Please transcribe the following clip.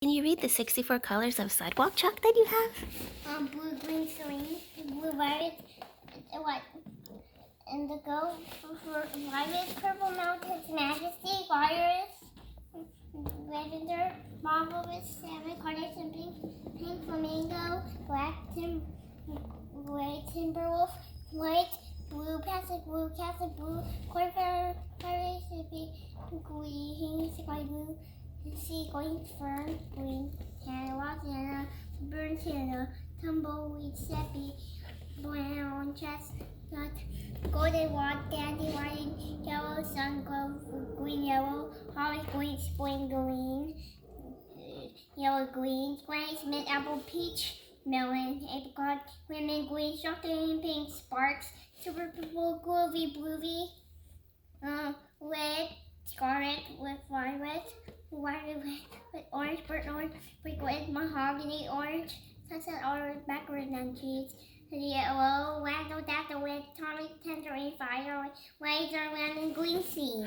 Can you read the 64 colors of sidewalk chalk that you have? Blue, green, green, blue, violet, white, indigo, violet, purple, mountains, majesty, virus, lavender, marvelous, salmon, carnation, pink flamingo, black gray timberwolf, white, blue, passive, blue, castle, blue, cornflower, fairy, green, sky blue, sea, green, fern, green, canna, sienna, burn sienna, tumbleweed, sepia, brown, chestnut, golden rod, dandelion, yellow, sun glow, green, yellow, holly, green, spring, green, yellow, green, Spanish, mint, apple, peach, melon, apricot, lemon, green, chocolate, pink, sparks, super purple, groovy, red, scarlet with violet with orange, burnt orange, brick red, mahogany, orange, sunset orange, backwards and cheese, yellow, randall, daffodil, red, tonic, tangerine, fire, razor, lemon, green sea.